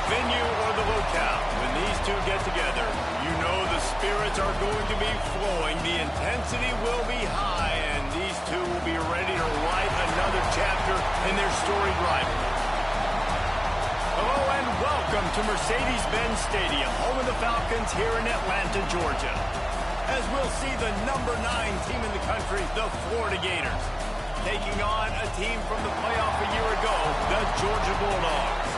venue or the locale, when these two get together, you know the spirits are going to be flowing, the intensity will be high, and these two will be ready to write another chapter in their storied rivalry. Hello and welcome to Mercedes-Benz Stadium, home of the Falcons here in Atlanta, Georgia. As we'll see the number 9 team in the country, the Florida Gators, taking on a team from the playoff a year ago, the Georgia Bulldogs.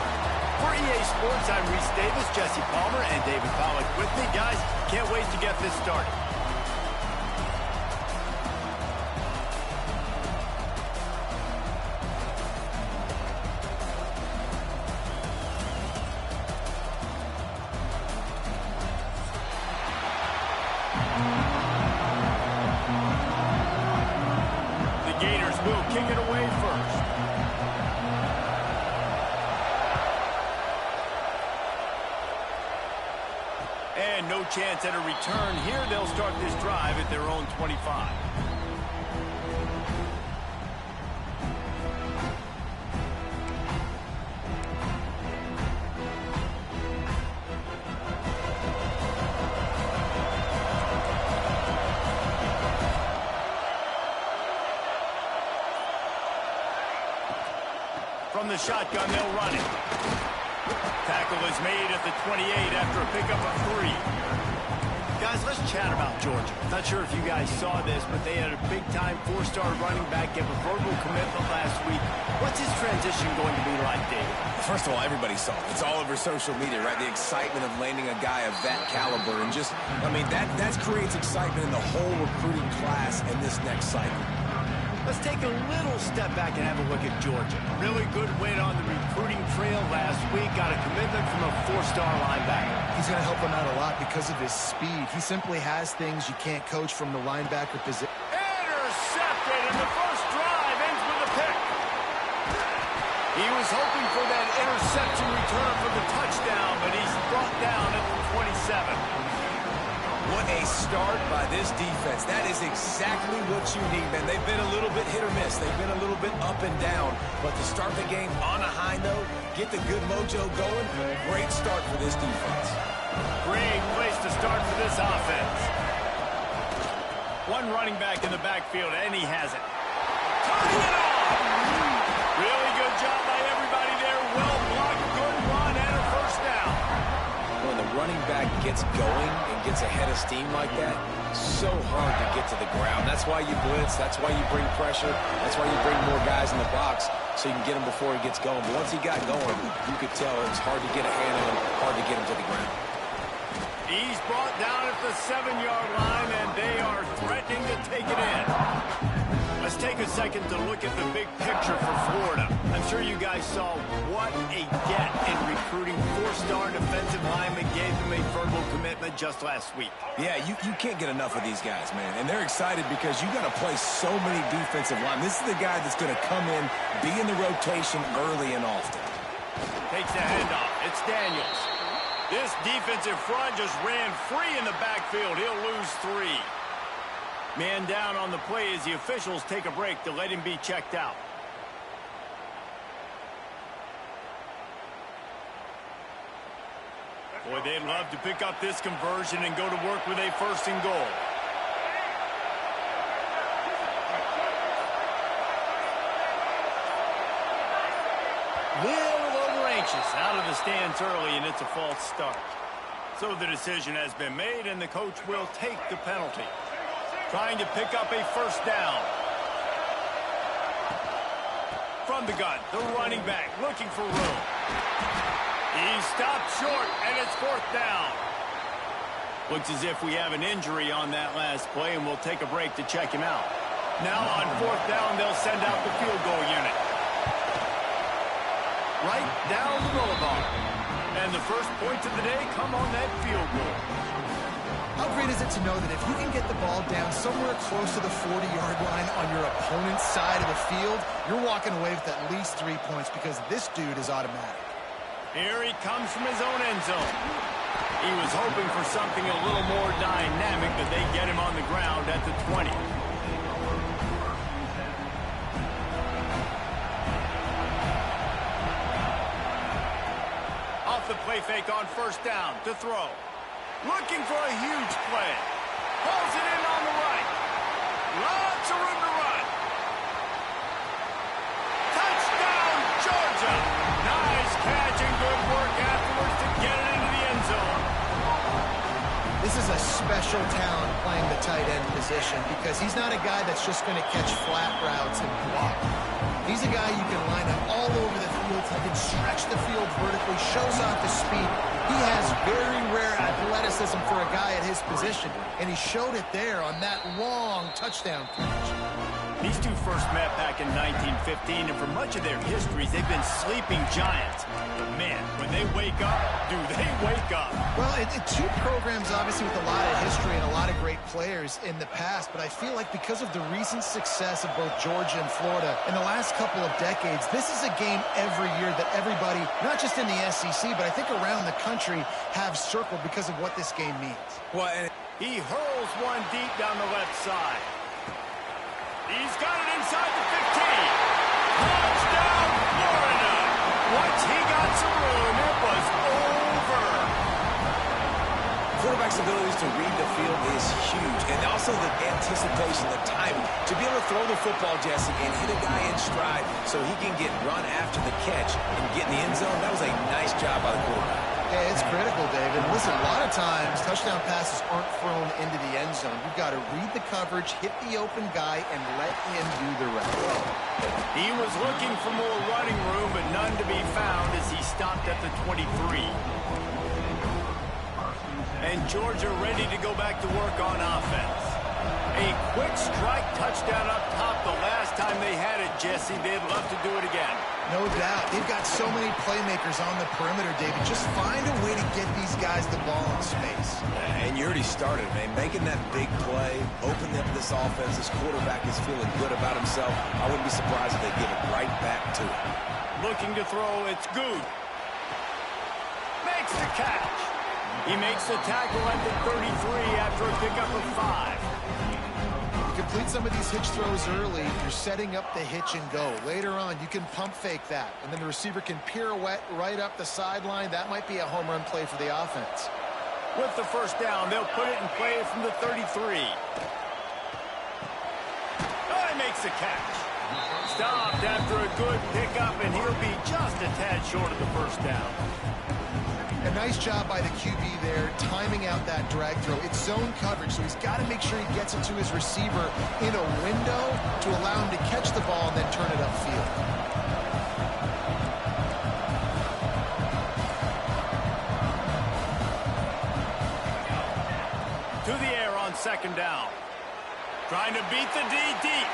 For EA Sports, I'm Reese Davis, Jesse Palmer, and David Pollack with me. Guys, can't wait to get this started. The Gators will kick it away first. And no chance at a return here. They'll start this drive at their own 25. From the shotgun, they'll run it. Tackle is made at the 28 after a pickup of 3. Guys, let's chat about Georgia. Not sure if you guys saw this, but they had a big-time 4-star running back give a verbal commitment last week. What's his transition going to be like, David? First of all, everybody saw it. It's all over social media, right? The excitement of landing a guy of that caliber. And just, I mean, that creates excitement in the whole recruiting class in this next cycle. Let's take a little step back and have a look at Georgia. Really good win on the recruiting trail last week. Got a commitment from a 4-star linebacker. He's going to help them out a lot because of his speed. He simply has things you can't coach from the linebacker position. Intercepted, and the first drive ends with a pick. He was hoping for that interception return for the touchdown, but he's brought down at the 27. What a start by this defense. That is exactly what you need, man. They've been a little bit hit or miss. They've been a little bit up and down. But to start the game on a high note, get the good mojo going, great start for this defense. Great place to start for this offense. One running back in the backfield, and he has it. Turning it off! Really good job by everybody there. Well blocked, good run, and a first down. When the running back gets going and gets ahead of steam like that, so hard to get to the ground. That's why you blitz. That's why you bring pressure. That's why you bring more guys in the box so you can get him before he gets going. But once he got going, you could tell it was hard to get a hand on him, hard to get him to the ground. He's brought down at the 7-yard line, and they are threatening to take it in. Let's take a second to look at the big picture for Florida. I'm sure you guys saw what a get in recruiting. 4-star defensive lineman gave them a verbal commitment just last week. Yeah, you can't get enough of these guys, man. And they're excited because you got to play so many defensive linemen. This is the guy that's going to come in, be in the rotation early and often. Takes the handoff. It's Daniels. This defensive front just ran free in the backfield. He'll lose 3. Man down on the play as the officials take a break to let him be checked out. Boy, they'd love to pick up this conversion and go to work with a 1st and goal. Little over anxious out of the stance early, and it's a false start. So the decision has been made, and the coach will take the penalty. Trying to pick up a 1st down. From the gun, the running back looking for room. He stopped short, and it's 4th down. Looks as if we have an injury on that last play, and we'll take a break to check him out. Now on 4th down, they'll send out the field goal unit. Right down the boulevard. And the first points of the day come on that field goal. How great is it to know that if you can get the ball down somewhere close to the 40-yard line on your opponent's side of the field, you're walking away with at least 3 points because this dude is automatic. Here he comes from his own end zone. He was hoping for something a little more dynamic, but they get him on the ground at the 20. Off the play play fake on first down to throw. Looking for a huge play. Pulls it in on the right. Lots of room to run. Touchdown, Georgia. Nice catch and good work afterwards to get it into the end zone. This is a special talent playing the tight end position because he's not a guy that's just going to catch flat routes and block. He's a guy you can line up all over the field. He can stretch the field vertically, shows off his speed. He has very rare athleticism for a guy at his position, and he showed it there on that long touchdown catch. These two first met back in 1915, and for much of their histories, they've been sleeping giants. But man, when they wake up, do they wake up? Well, two programs obviously with a lot of history and a lot of great players in the past, but I feel like because of the recent success of both Georgia and Florida in the last couple of decades, this is a game every year that everybody, not just in the SEC, but I think around the country, have circled because of what this game means. Well, and he hurls one deep down the left side. He's got it inside the 15. Touchdown, Florida. Once he got some room, it was over. Quarterback's abilities to read the field is huge, and also the anticipation, the timing. To be able to throw the football, Jesse, and hit a guy in stride so he can get run after the catch and get in the end zone, that was a nice job by the quarterback. Yeah, it's critical, David. Listen, a lot of times touchdown passes aren't thrown into the end zone. You've got to read the coverage, hit the open guy, and let him do the rest. He was looking for more running room, but none to be found as he stopped at the 23. And Georgia ready to go back to work on offense. A quick strike touchdown up top the last time they had it, Jesse. They'd love to do it again. No doubt. They've got so many playmakers on the perimeter, David. Just find a way to get these guys the ball in space. And you already started, man. Making that big play, opening up this offense. This quarterback is feeling good about himself. I wouldn't be surprised if they give it right back to him. Looking to throw, it's Good. Makes the catch. He makes the tackle at the 33 after a pickup of 5. Complete some of these hitch throws early, you're setting up the hitch and go. Later on, you can pump fake that, and then the receiver can pirouette right up the sideline. That might be a home run play for the offense. With the first down, they'll put it in play from the 33. Oh, he makes the catch. Stopped after a good pickup, and he'll be just a tad short of the first down. A nice job by the QB there, timing out that drag throw. It's zone coverage, so he's got to make sure he gets it to his receiver in a window to allow him to catch the ball and then turn it upfield. To the air on second down. Trying to beat the D deep.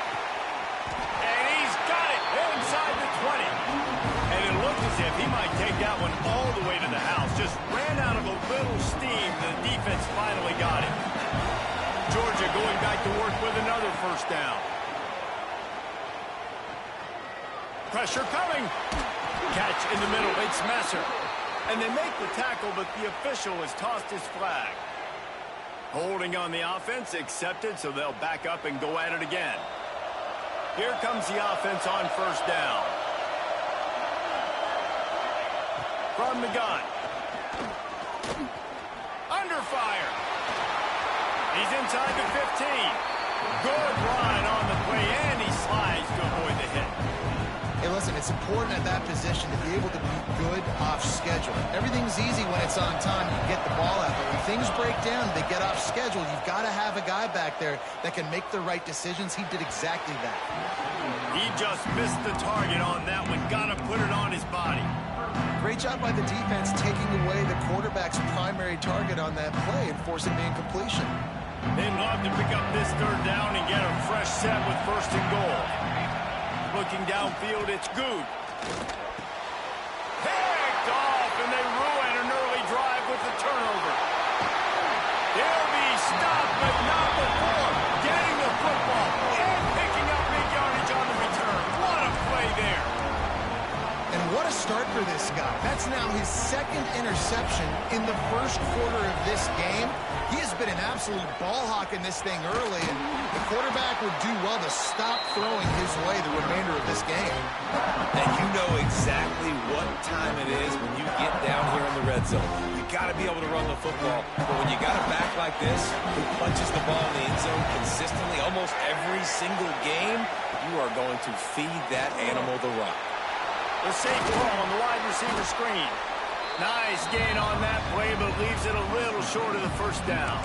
And he's got it inside the 20. And it looked as if he might take that one all the way to the house. Just ran out of a little steam. The defense finally got it. Georgia going back to work with another first down. Pressure coming. Catch in the middle. It's Messer. And they make the tackle, but the official has tossed his flag. Holding on the offense, accepted, so they'll back up and go at it again. Here comes the offense on first down. From the gun. Under fire. He's inside the 15. Good line on the play, and he slides to avoid the hit. Hey, listen, it's important at that position to be able to be good off schedule. Everything's easy when it's on time. You get the ball out. But when things break down, they get off schedule. You've got to have a guy back there that can make the right decisions. He did exactly that. He just missed the target on that one. Got to put it on his body. Great job by the defense taking away the quarterback's primary target on that play and forcing the incompletion. They'd love to pick up this third down and get a fresh set with first and goal. Looking downfield, it's Good. Picked off, and they ruin an early drive with the turnover. They'll be stopped, but not before getting the football and picking up big yardage on the return. What a play there. And what a start for after this guy. That's now his second interception in the first quarter of this game. He has been an absolute ball hawk in this thing early, and the quarterback would do well to stop throwing his way the remainder of this game. And you know exactly what time it is when you get down here in the red zone. You got to be able to run the football, but when you got a back like this who punches the ball in the end zone consistently almost every single game, you are going to feed that animal the rock. The safe throw on the wide receiver screen. Nice gain on that play, but leaves it a little short of the first down.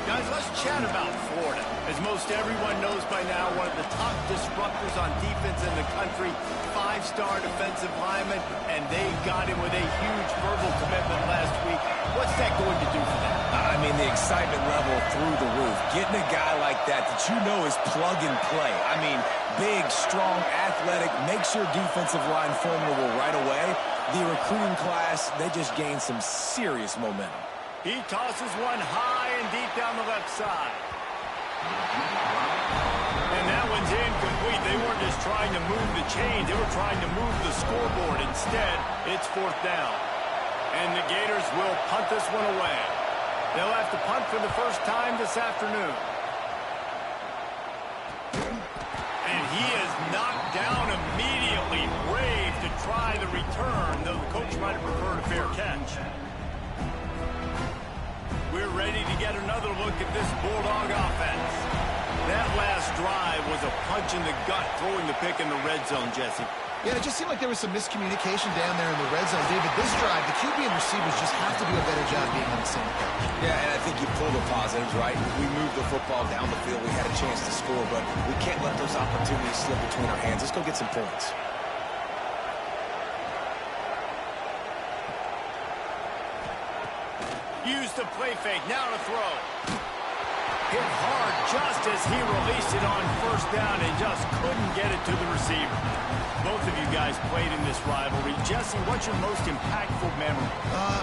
Guys, let's chat about Florida. As most everyone knows by now, one of the top disruptors on defense in the country, 5-star defensive lineman, and they got him with a huge verbal commitment last week. What's that going to do for them? I mean, the excitement level through the roof. Getting a guy like that you know is plug and play. I mean, big, strong, athletic, makes your defensive line formidable right away. The recruiting class, they just gained some serious momentum. He tosses one high and deep down the left side. And that one's incomplete. They weren't just trying to move the chains. They were trying to move the scoreboard. Instead, it's fourth down. And the Gators will punt this one away. They'll have to punt for the first time this afternoon. And he is knocked down immediately. Brave to try the return, though the coach might have preferred a fair catch. We're ready to get another look at this Bulldog offense. That last drive was a punch in the gut, throwing the pick in the red zone, Jesse. Yeah, it just seemed like there was some miscommunication down there in the red zone. David, this drive, the QB and receivers just have to do a better job being on the same page. Yeah, and I think you pull the positives, right? We moved the football down the field. We had a chance to score, but we can't let those opportunities slip between our hands. Let's go get some points. Use the play fake, now to throw. Hit hard just as he released it on first down and just couldn't get it to the receiver. Both of you guys played in this rivalry. Jesse, what's your most impactful memory?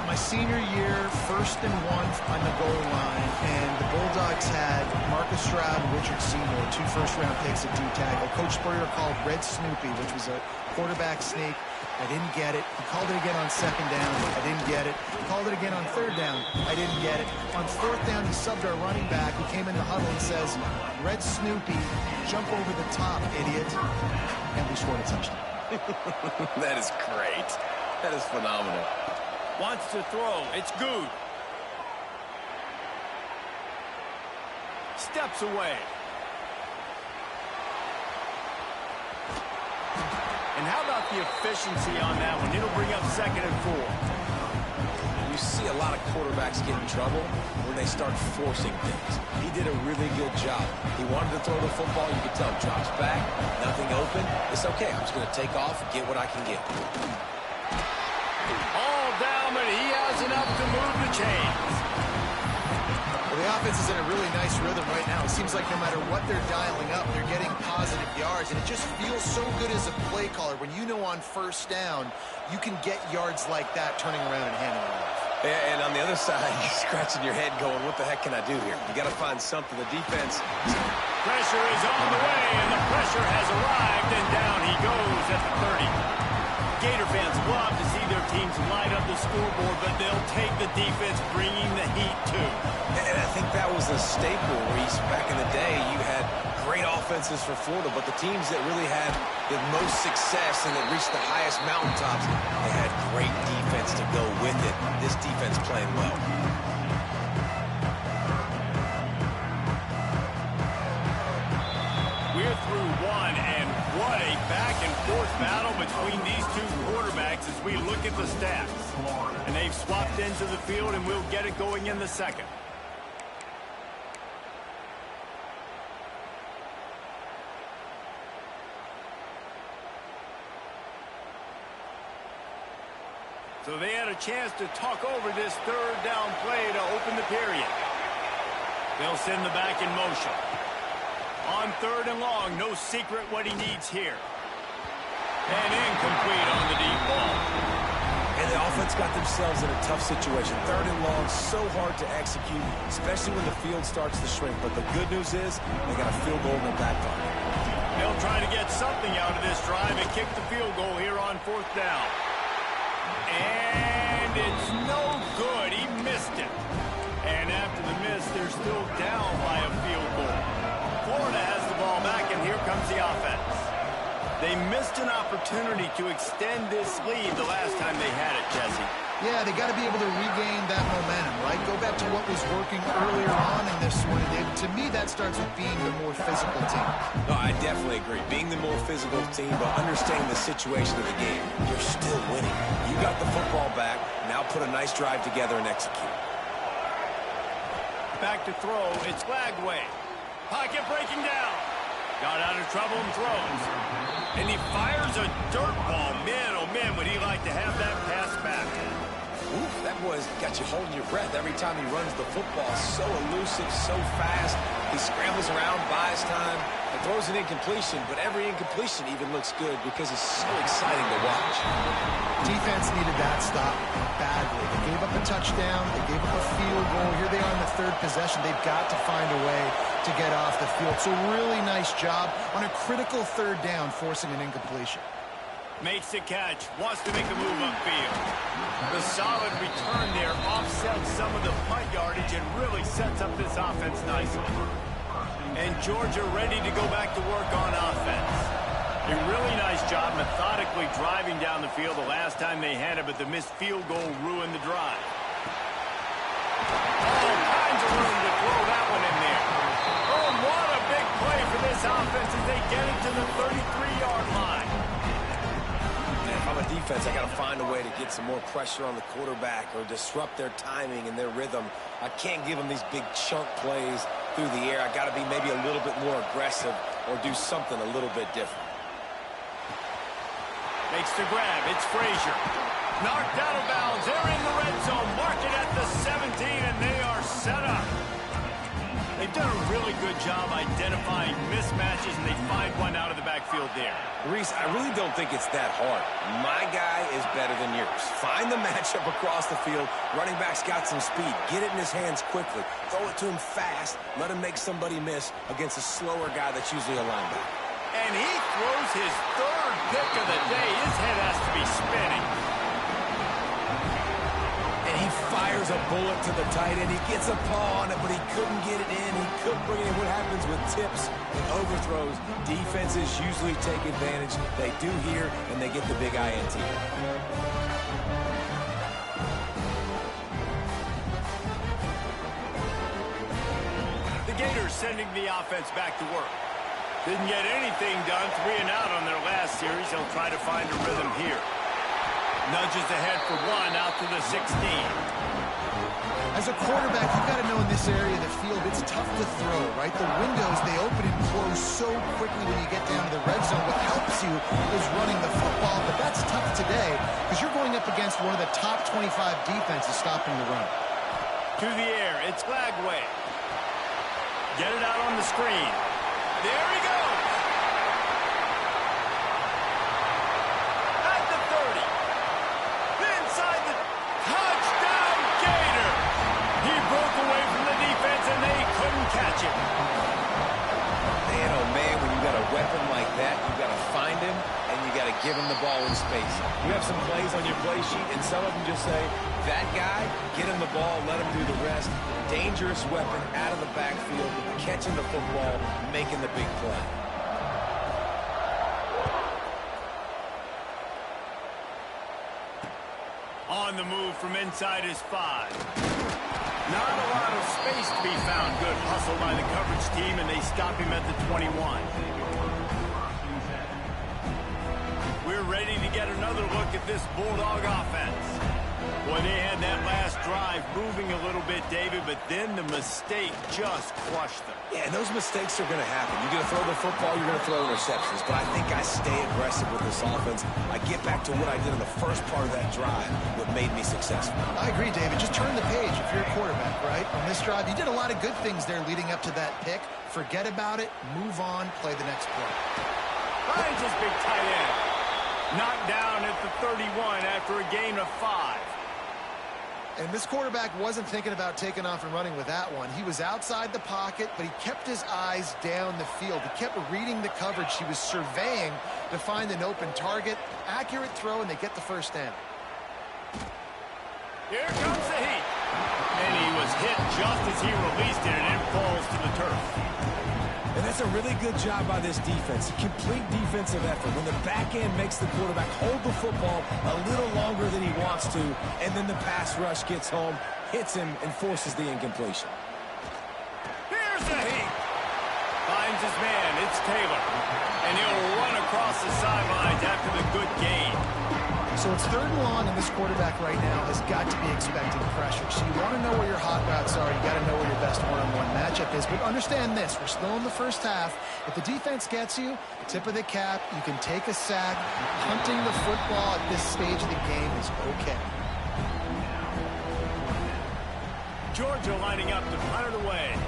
My senior year, 1st and 1 on the goal line, and the Bulldogs had Marcus Stroud and Richard Seymour, 2 first-round picks at D-tackle. Coach Spurrier called Red Snoopy, which was a quarterback sneak. I didn't get it. He called it again on 2nd down. I didn't get it. He called it again on 3rd down. I didn't get it. On 4th down, he subbed our running back, who came in the huddle and says, Red Snoopy, jump over the top, idiot. And we scored a touchdown. That is great. That is phenomenal. Wants to throw. It's good. Steps away. And how about the efficiency on that one? It'll bring up 2nd and 4. You see a lot of quarterbacks get in trouble when they start forcing things. He did a really good job. He wanted to throw the football. You could tell. Drops back. Nothing open. It's okay. I'm just going to take off and get what I can get. All down, but he has enough to move the chains. Well, the offense is in a really nice rhythm right now. It seems like no matter what they're dialing up, they're getting positive yards, and it just feels so good as a play caller when you know on 1st down you can get yards like that turning around and handing it off. And on the other side, you're scratching your head going, what the heck can I do here? You got to find something. The defense. Pressure is on the way, and the pressure has arrived, and down he goes at the 30. Gator fans love to see their teams light up the scoreboard, but they'll take the defense bringing the heat too. And I think that was a staple, Reese. Back in the day, you had great offenses for Florida, but the teams that really had the most success and that reached the highest mountaintops, they had great defense to go with it. This defense playing well. We're through one, and what a back-and-forth battle between these two quarterbacks as we look at the stats. And they've swapped into the field, and we'll get it going in the 2nd. So they had a chance to talk over this 3rd down play to open the period. They'll send the back in motion. On 3rd and long, no secret what he needs here. And incomplete on the deep ball. And the offense got themselves in a tough situation. 3rd and long, so hard to execute, especially when the field starts to shrink. But the good news is they got a field goal in the back pocket. They'll try to get something out of this drive and kick the field goal here on 4th down. And it's no good. He missed it. And after the miss, they're still down by a field goal. Florida has the ball back, and here comes the offense. They missed an opportunity to extend this lead the last time they had it, Jesse. Yeah, they got to be able to regain that momentum, right? Go back to what was working earlier on in this one. And to me, that starts with being the more physical team. No, I definitely agree. Being the more physical team, but understanding the situation of the game. You're still winning. You got the football back. Now put a nice drive together and execute. Back to throw. It's Lagway. Pocket breaking down. Got out of trouble and throws. And he fires a dirt ball. Man, oh man, would he like to have that pass back. Oof, that boy's got you holding your breath every time he runs the football. So elusive, so fast. He scrambles around, buys time, and throws an incompletion. But every incompletion even looks good because it's so exciting to watch. Defense needed that stop badly. They gave up a touchdown. They gave up a field goal. Here they are in the third possession. They've got to find a way to get off the field. So really nice job on a critical third down, forcing an incompletion. Makes the catch. Wants to make a move upfield. The solid return there offsets some of the punt yardage and really sets up this offense nicely. And Georgia ready to go back to work on offense. A really nice job methodically driving down the field the last time they had it, but the missed field goal ruined the drive. All kinds of room to throw that one in there. Oh, what a big play for this offense as they get it to the 33-yard line. If I'm a defense, I got to find a way to get some more pressure on the quarterback or disrupt their timing and their rhythm. I can't give them these big chunk plays through the air. I got to be maybe a little bit more aggressive or do something a little bit different. Makes the grab. It's Frazier. Knocked out of bounds. They're in the red zone. Mark it at the 17, and they are set up. They've done a really good job identifying mismatches, and they find one out of the backfield there. Reese, I really don't think it's that hard. My guy is better than yours. Find the matchup across the field. Running back's got some speed. Get it in his hands quickly. Throw it to him fast. Let him make somebody miss against a slower guy that's usually a linebacker. And he throws his third pick of the day. His head has to be spinning. And he fires a bullet to the tight end. He gets a paw on it, but he couldn't get it in. He couldn't bring it in. What happens with tips and overthrows? Defenses usually take advantage. They do here, and they get the big INT. The Gators sending the offense back to work. Didn't get anything done. 3 and out on their last series. They'll try to find a rhythm here. Nudges ahead for one out to the 16. As a quarterback, you've got to know in this area of the field, it's tough to throw, right? The windows, they open and close so quickly when you get down to the red zone. What helps you is running the football, but that's tough today because you're going up against one of the top 25 defenses stopping the run. To the air, it's Lagway. Get it out on the screen. There he goes. At the 30. Inside the touchdown Gator. He broke away from the defense and they couldn't catch him. Man, oh man, when you got a weapon like that, you got to find him and you got to give him the ball in space. You have some plays on your play sheet and some of them just say, that guy, get him the ball, let him do the rest. Dangerous weapon out of the backfield, catching the football, making the big play. On the move from inside his 5. Not a lot of space to be found. Good hustle by the coverage team, and they stop him at the 21. We're ready to get another look at this Bulldog offense. Boy, they had that last drive moving a little bit, David, but then the mistake just crushed them. Yeah, and those mistakes are going to happen. You're going to throw the football, you're going to throw interceptions. But I think I stay aggressive with this offense. I get back to what I did in the first part of that drive, what made me successful. I agree, David. Just turn the page if you're a quarterback, right? On this drive, you did a lot of good things there leading up to that pick. Forget about it, move on, play the next play. Finds his big tight end. Knocked down at the 31 after a gain of 5. And this quarterback wasn't thinking about taking off and running with that one. He was outside the pocket, but he kept his eyes down the field. He kept reading the coverage. He was surveying to find an open target. Accurate throw, and they get the first down. Here comes the heat. And he was hit just as he released it, and it falls to the turf. And that's a really good job by this defense. Complete defensive effort. When the back end makes the quarterback hold the football a little longer than he wants to, and then the pass rush gets home, hits him, and forces the incompletion. Here's the heat. Finds his man. It's Taylor. And he'll run across the sidelines after the good gain. So it's 3rd and long, and this quarterback right now has got to be expecting pressure. So you want to know where your hot routes are. You got to know where your best one-on-one matchup is. But understand this, we're still in the first half. If the defense gets you, tip of the cap, you can take a sack. Hunting the football at this stage of the game is okay. Georgia lining up to punt it away.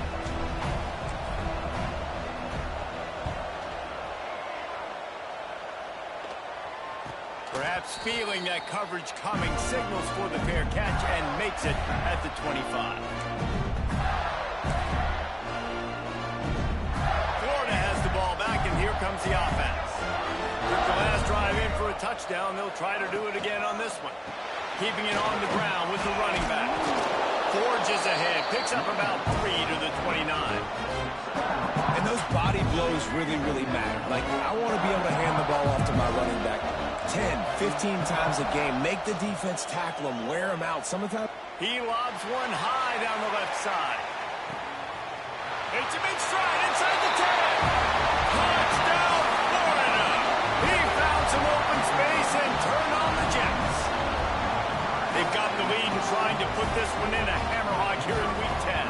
Perhaps feeling that coverage coming, signals for the fair catch and makes it at the 25. Florida has the ball back, and here comes the offense. With the last drive in for a touchdown, they'll try to do it again on this one. Keeping it on the ground with the running back. Forges ahead, picks up about 3 to the 29. And those body blows really, really matter. Like, I want to be able to hand the ball off to my running back 10, 15 times a game. Make the defense tackle him, wear him out. Sometimes he lobs one high down the left side. It's a big stride inside the 10. Touchdown, Florida. He found some open space and turned on the Jets. They've got the lead and trying to put this one in a hammerlock here in Week 10.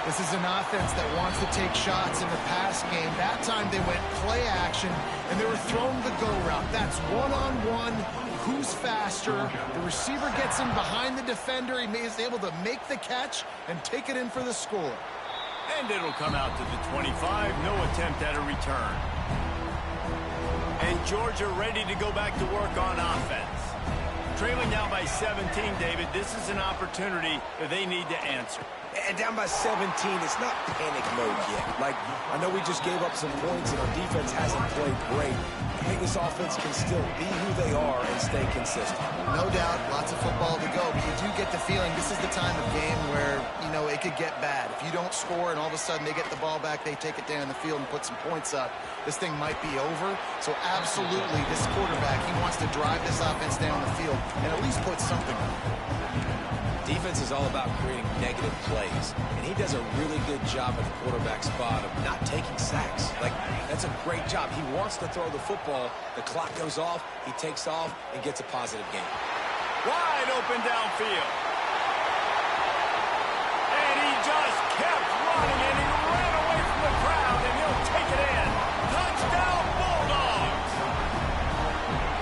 This is an offense that wants to take shots in the pass game. That time they went play action, and they were throwing the go route. That's one-on-one. Who's faster? The receiver gets in behind the defender. He is able to make the catch and take it in for the score. And it'll come out to the 25. No attempt at a return. And Georgia ready to go back to work on offense. Trailing now by 17, David. This is an opportunity that they need to answer. And down by 17, it's not panic mode yet. Like, I know we just gave up some points and our defense hasn't played great. I think this offense can still be who they are and stay consistent. No doubt, lots of football to go, but you do get the feeling this is the time of game where, you know, it could get bad. If you don't score and all of a sudden they get the ball back, they take it down the field and put some points up, this thing might be over. So absolutely, this quarterback, he wants to drive this offense down the field and at least put something on it. Defense is all about creating negative plays, and he does a really good job at the quarterback spot of not taking sacks. Like, that's a great job. He wants to throw the football. The clock goes off, he takes off, and gets a positive gain. Wide open downfield. And he just kept running, and he ran away from the crowd, and he'll take it in. Touchdown, Bulldogs!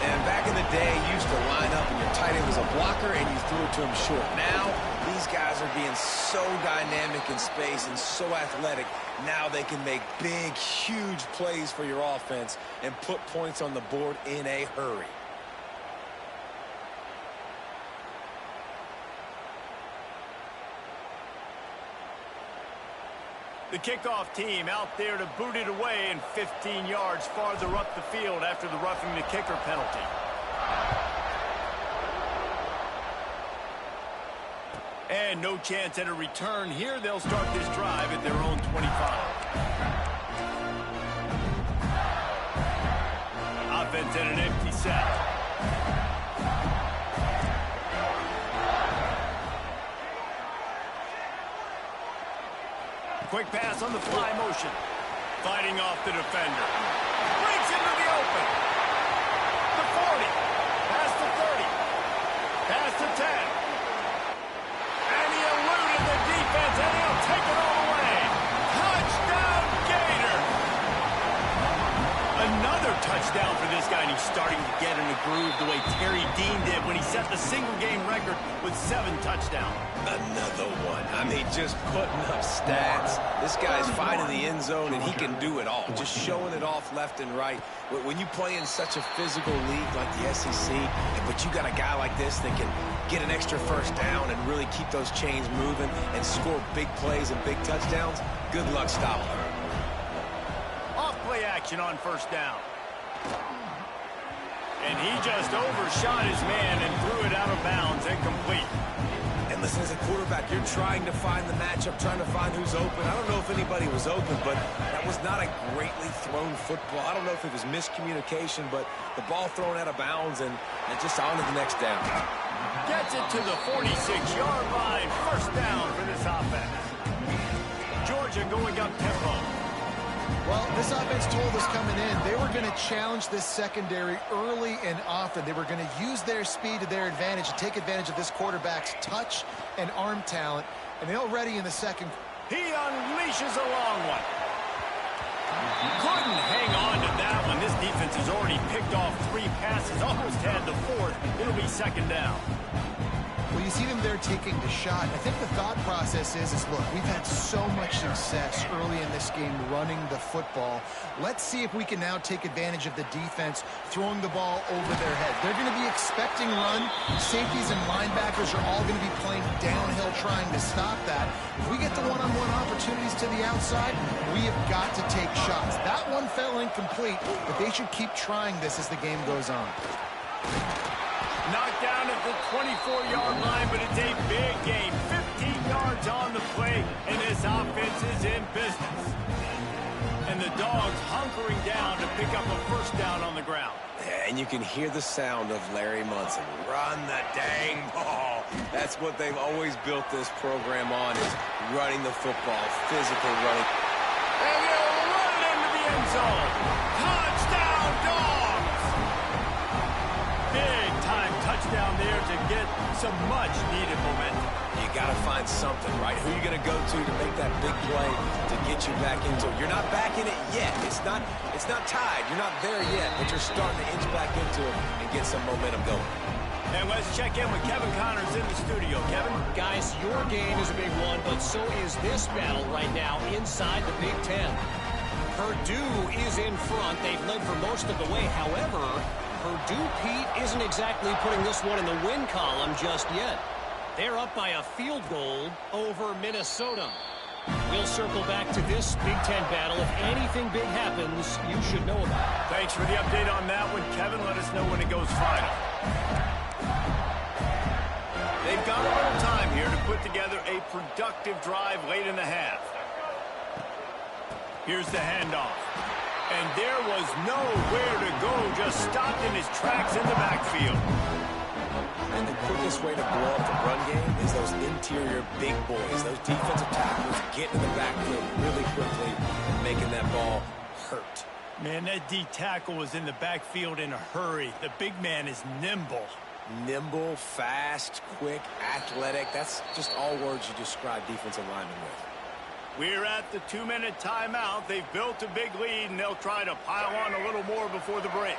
And back in the day, you used to line up and your tight end was a blocker and you threw it to him short. Now, these guys are being so dynamic in space and so athletic. Now they can make big, huge plays for your offense and put points on the board in a hurry. The kickoff team out there to boot it away and 15 yards farther up the field after the roughing the kicker penalty. And no chance at a return here. They'll start this drive at their own 25. Offense at an empty set. Quick pass on the fly motion. Fighting off the defender. Breaks into the open. The 40. Past the 30. Past the 10. And he eluded the defense, and he'll take it all away. Touchdown, Gator. Another touchdown for this guy, and he's starting to get in a groove the way Terry Dean did when he set the single-game record with 7 touchdowns. Another one. I mean, just putting up stats. This guy's finding the end zone, and he can do it all. Just showing it off left and right. When you play in such a physical league like the SEC, but you got a guy like this that can get an extra first down and really keep those chains moving and score big plays and big touchdowns, good luck stopping him. Off play action on first down. And he just overshot his man and threw it out of bounds and complete. And listen, as a quarterback, you're trying to find the matchup, trying to find who's open. I don't know if anybody was open, but that was not a greatly thrown football. I don't know if it was miscommunication, but the ball thrown out of bounds and just on to the next down. Gets it to the 46-yard line. First down for this offense. Georgia going up tempo. Well, this offense told us coming in they were going to challenge this secondary early and often. They were going to use their speed to their advantage and take advantage of this quarterback's touch and arm talent. And they're already in the second. He unleashes a long one. Couldn't hang on to that one. This defense has already picked off 3 passes, almost had the 4th. It'll be second down. Well, you see them there taking the shot. I think the thought process is look, we've had so much success early in this game running the football. Let's see if we can now take advantage of the defense throwing the ball over their head. They're going to be expecting run. Safeties and linebackers are all going to be playing downhill trying to stop that. If we get the one-on-one opportunities to the outside, we have got to take shots. That one fell incomplete, but they should keep trying this as the game goes on. Knocked down at the 24-yard line, but it's a big game. 15 yards on the play, and this offense is in business. And the Dogs hunkering down to pick up a first down on the ground. And you can hear the sound of Larry Munson. Run the dang ball. That's what they've always built this program on, is running the football, physical running. And they'll run it into the end zone. Touchdown, Dogs! Big-time touchdown there to get some much-needed momentum. You got to find something, right? Who are you going to go to make that big play to get you back into it? You're not back in it yet. It's not tied. You're not there yet, but you're starting to inch back into it and get some momentum going. And let's check in with Kevin Connors in the studio. Kevin? Guys, your game is a big one, but so is this battle right now inside the Big Ten. Purdue is in front. They've led for most of the way. However, Purdue, Pete, isn't exactly putting this one in the win column just yet. They're up by a field goal over Minnesota. We'll circle back to this Big Ten battle. If anything big happens, you should know about it. Thanks for the update on that one, Kevin. Let us know when it goes final. They've got a little time here to put together a productive drive late in the half. Here's the handoff. And there was nowhere to go, just stopped in his tracks in the backfield. And the quickest way to blow up the run game is those interior big boys, those defensive tackles getting in the backfield really quickly and making that ball hurt. Man, that D tackle was in the backfield in a hurry. The big man is nimble. Nimble, fast, quick, athletic. That's just all words you describe defensive linemen with. We're at the 2-minute timeout. They've built a big lead, and they'll try to pile on a little more before the break.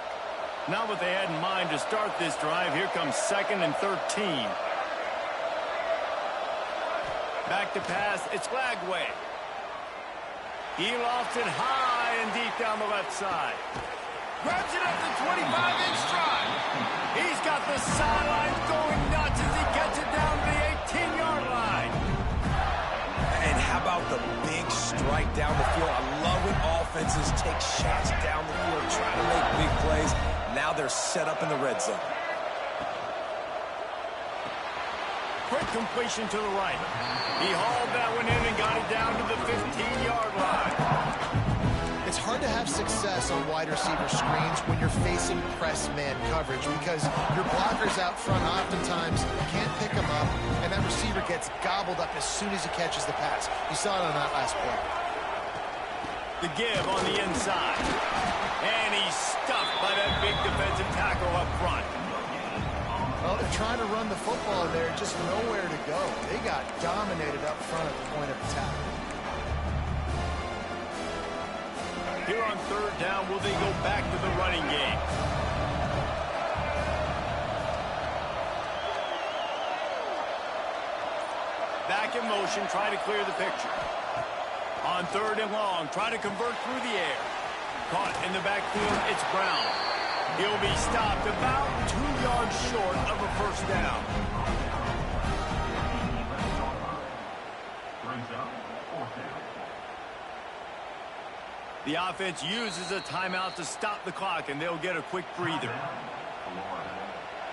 Not what they had in mind to start this drive. Here comes 2nd and 13. Back to pass. It's Lagway. He lofts it high and deep down the left side. Grabs it at the 25-inch stride. He's got the sidelines going nuts as he gets it down to the 18-yard line. And how about the big strike down the field? I love when offenses take shots down the field, trying to make big plays. Now they're set up in the red zone. Quick completion to the right. He hauled that one in and got it down to the 15-yard line. It's hard to have success on wide receiver screens when you're facing press man coverage because your blockers out front oftentimes can't pick them up, and that receiver gets gobbled up as soon as he catches the pass. You saw it on that last play. The give on the inside. And he's stuffed by that big defensive tackle up front. Well, they're trying to run the football there, just nowhere to go. They got dominated up front at the point of attack. Here on 3rd down, will they go back to the running game? Back in motion, try to clear the picture. On 3rd and long, try to convert through the air. Caught in the backfield, it's Brown. He'll be stopped about 2 yards short of a first down. The offense uses a timeout to stop the clock, and they'll get a quick breather.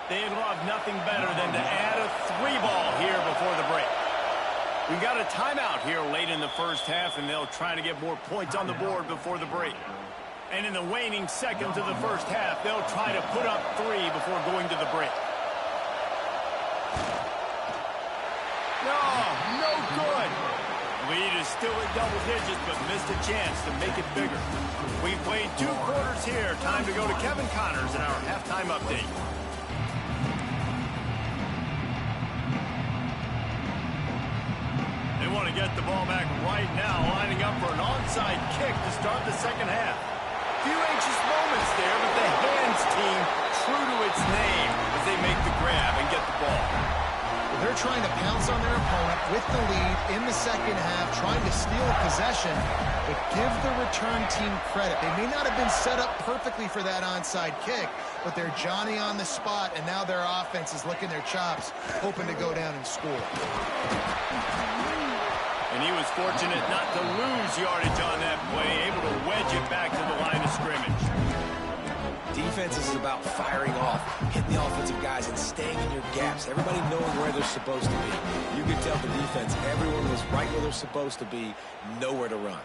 They'd love nothing better than to add a 3-ball here before the break. We got a timeout here late in the first half, and they'll try to get more points on the board before the break. And in the waning seconds of the first half, they'll try to put up 3 before going to the break. No good. Lead is still at double digits, but missed a chance to make it bigger. We played 2 quarters here. Time to go to Kevin Connors in our halftime update. They want to get the ball back right now, lining up for an onside kick to start the second half. Few anxious moments there, but the hands team true to its name as they make the grab and get the ball. They're trying to pounce on their opponent with the lead in the second half, trying to steal possession, but give the return team credit. They may not have been set up perfectly for that onside kick, but they're Johnny on the spot, and now their offense is licking their chops, hoping to go down and score. And he was fortunate not to lose yardage on that play, able to wedge it back to the line of scrimmage. Defense is about firing off, hitting the offensive guys, and staying in your gaps. Everybody knowing where they're supposed to be. You could tell the defense, everyone was right where they're supposed to be, nowhere to run.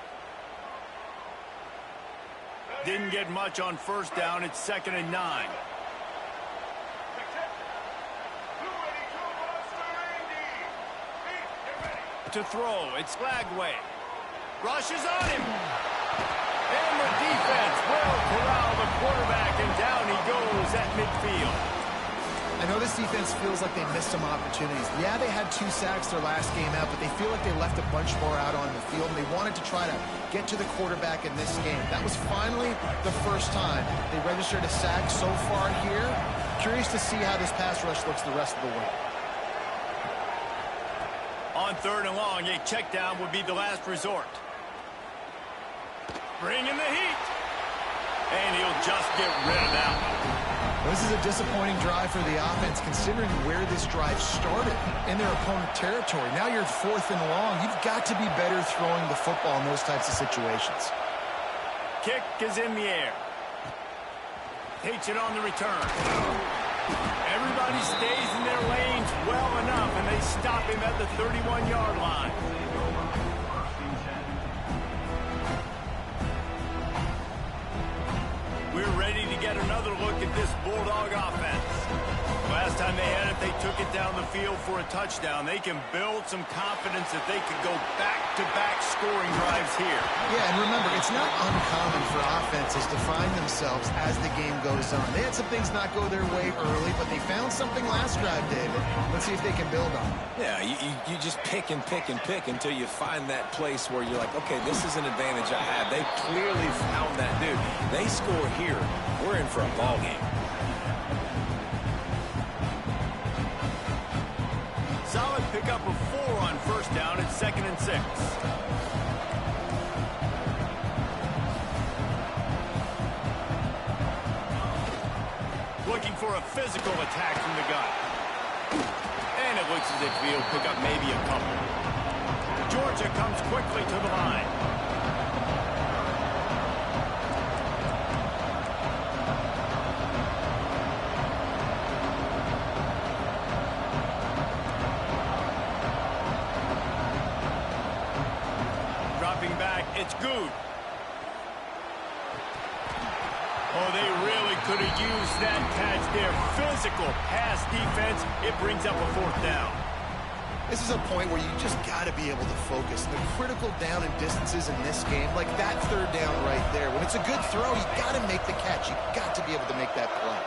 Didn't get much on first down. It's 2nd and 9. To throw, it's Lagway. Rushes on him. And the defense will corral the quarterback, and down he goes at midfield. I know this defense feels like they missed some opportunities. Yeah, they had 2 sacks their last game out, but they feel like they left a bunch more out on the field, and they wanted to try to get to the quarterback in this game. That was finally the first time they registered a sack so far here. Curious to see how this pass rush looks the rest of the way. On 3rd and long, a check down would be the last resort. Bring in the heat. And he'll just get rid of that one. This is a disappointing drive for the offense, considering where this drive started in their opponent territory. Now you're 4th and long. You've got to be better throwing the football in those types of situations. Kick is in the air. Takes it on the return. Everybody stays in their lanes well enough, and they stop him at the 31-yard line. We're ready to get another look at this Bulldog offense. Last time they had it, they took it down the field for a touchdown. They can build some confidence that they could go back-to-back scoring drives here. Yeah, and remember, it's not uncommon for offenses to find themselves as the game goes on. They had some things not go their way early, but they found something last drive, David. Let's see if they can build on it. Yeah, you just pick and pick and pick until you find that place where you're like, okay, this is an advantage I have. They clearly found that dude. They score here, we're in for a ball game. Solid pickup of 4 on first down. It's 2nd and 6. Looking for a physical attack from the gun. And it looks as if he'll pick up maybe a couple. Georgia comes quickly to the line. It's good. Oh, they really could have used that catch there. Physical pass defense. It brings up a 4th down. This is a point where you just got to be able to focus. The critical down and distances in this game, like that 3rd down right there. When it's a good throw, you got to make the catch. You got to be able to make that play.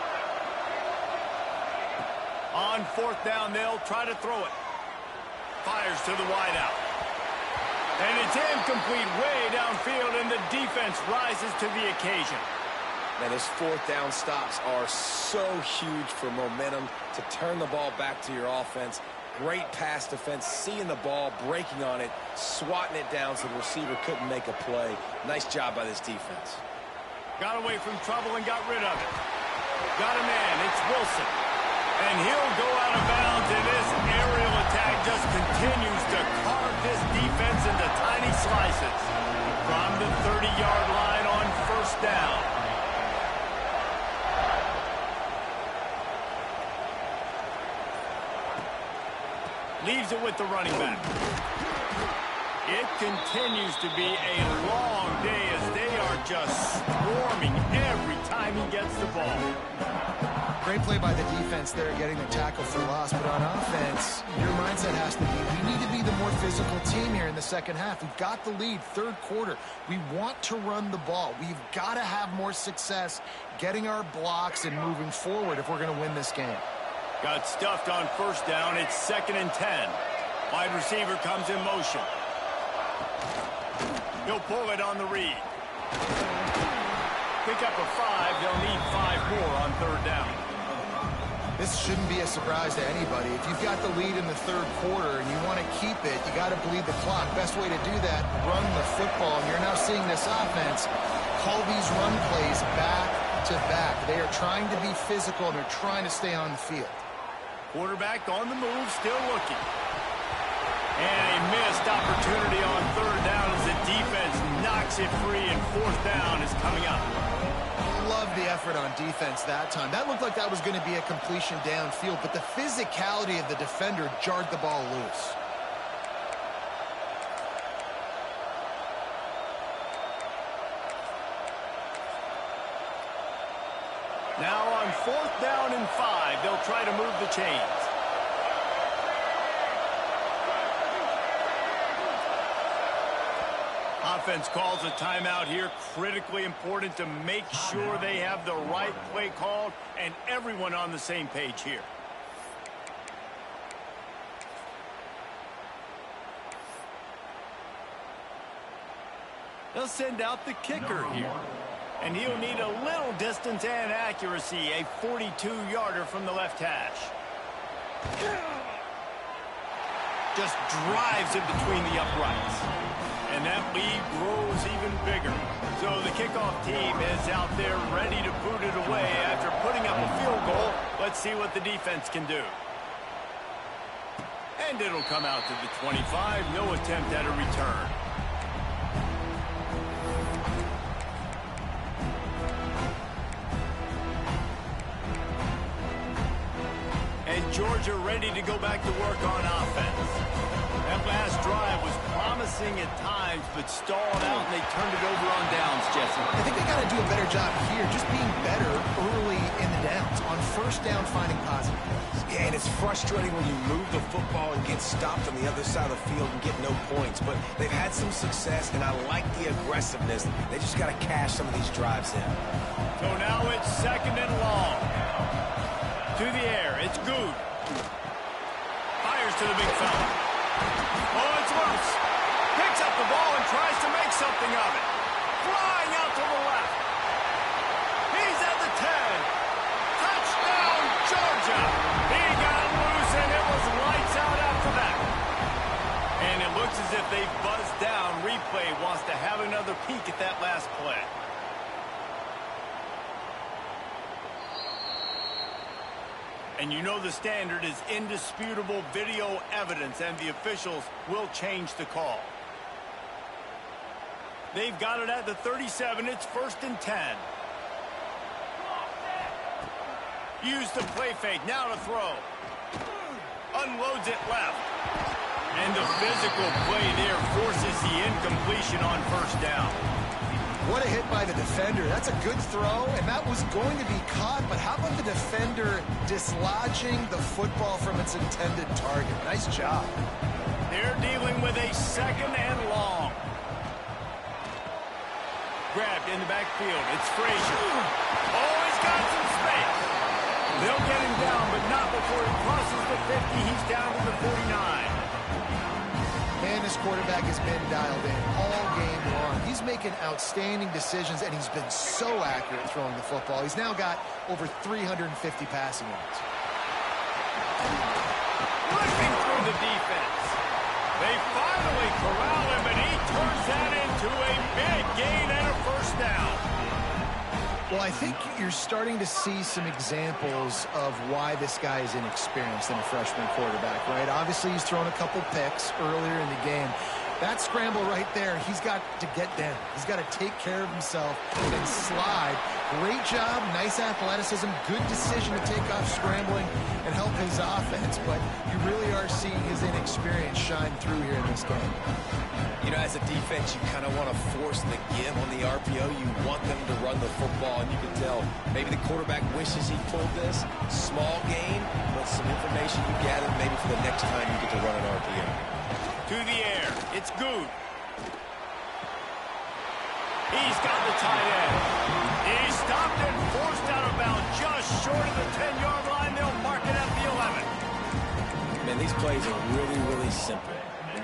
On 4th down, they'll try to throw it. Fires to the wideout. And it's incomplete way downfield, and the defense rises to the occasion. Now, those 4th down stops are so huge for momentum to turn the ball back to your offense. Great pass defense, seeing the ball, breaking on it, swatting it down so the receiver couldn't make a play. Nice job by this defense. Got away from trouble and got rid of it. Got a man, it's Wilson. And he'll go out of bounds, and this aerial attack just continues to carve this defense into tiny slices. From the 30-yard line on first down. Leaves it with the running back. It continues to be a long day as they are just swarming every time he gets the ball. Great play by the defense there, getting the tackle for loss. But on offense, your mindset has to be, we need to be the more physical team here in the second half. We've got the lead, third quarter. We want to run the ball. We've got to have more success getting our blocks and moving forward if we're going to win this game. Got stuffed on first down. It's 2nd and 10. Wide receiver comes in motion. He'll pull it on the read. Pick up a 5. They'll need 5 more on third down. This shouldn't be a surprise to anybody. If you've got the lead in the third quarter and you want to keep it, you got to bleed the clock. Best way to do that, run the football. And you're now seeing this offense call these run plays back to back. They are trying to be physical and they're trying to stay on the field. Quarterback on the move, still looking. And a missed opportunity on third down as the defense knocks it free, and fourth down is coming up. Love the effort on defense that time. That looked like that was going to be a completion downfield, but the physicality of the defender jarred the ball loose. Now on 4th down and 5, they'll try to move the chains. Offense calls a timeout here. Critically important to make sure they have the right play called and everyone on the same page here. They'll send out the kicker here. And he'll need a little distance and accuracy. A 42-yarder from the left hash. Just drives it between the uprights. And that lead grows even bigger. So the kickoff team is out there ready to boot it away after putting up a field goal. Let's see what the defense can do. And it'll come out to the 25. No attempt at a return. And Georgia ready to go back to work on offense. That last drive was promising at times, but stalled out, and they turned it over on downs, Jesse. I think they got to do a better job here, just being better early in the downs. On first down, finding positive plays. Yeah, and it's frustrating when you move the football and get stopped on the other side of the field and get no points. But they've had some success, and I like the aggressiveness. They just got to cash some of these drives in. So now it's 2nd and long. To the air, it's Good. Fires to the big fella. Oh, it's loose. Picks up the ball and tries to make something of it. Flying out to the left. He's at the 10. Touchdown, Georgia. He got loose, and it was lights out after that. And it looks as if they buzzed down. Replay wants to have another peek at that last play. And you know the standard is indisputable video evidence, and the officials will change the call. They've got it at the 37. It's 1st and 10. Use the play fake. Now to throw. Unloads it left. And the physical play there forces the incompletion on first down. What a hit by the defender. That's a good throw, and that was going to be caught, but how about the defender dislodging the football from its intended target? Nice job. They're dealing with a 2nd and long. Grabbed in the backfield. It's Frazier. Oh, he's got some space. They'll get him down, but not before he crosses the 50. He's down to the 49. Man, this quarterback has been dialed in all game long. He's making outstanding decisions, and he's been so accurate throwing the football. He's now got over 350 passing yards. Ripping through the defense. They finally corral him, and he turns that into a big gain and a first down. Well, I think you're starting to see some examples of why this guy is inexperienced in a freshman quarterback, right? Obviously, he's thrown a couple picks earlier in the game. That scramble right there, he's got to get down. He's got to take care of himself and slide Great job, nice athleticism, good decision to take off scrambling and help his offense, but you really are seeing his inexperience shine through here in this game. You know, as a defense, you kind of want to force the give on the RPO. You want them to run the football, and you can tell maybe the quarterback wishes he pulled this. Small gain, but some information you gather maybe for the next time you get to run an RPO. To the air, it's Good. He's got the tight end. He's stopped and forced out of bounds just short of the 10-yard line. They'll mark it at the 11. Man, these plays are really, really simple.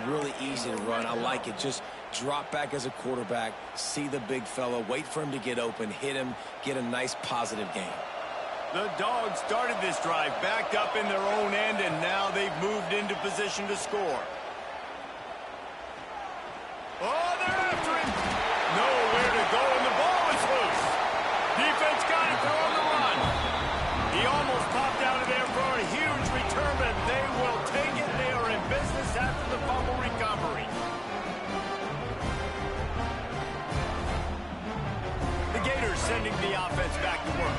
Really easy to run. I like it. Just drop back as a quarterback, see the big fella, wait for him to get open, hit him, get a nice positive gain. The Dogs started this drive backed up in their own end, and now they've moved into position to score. Oh, they're after him. Nowhere to go, and the ball is loose. Defense got it. They're on the run. He almost popped out of there for a huge return, but they will take it. They are in business after the fumble recovery. The Gators sending the offense back to work.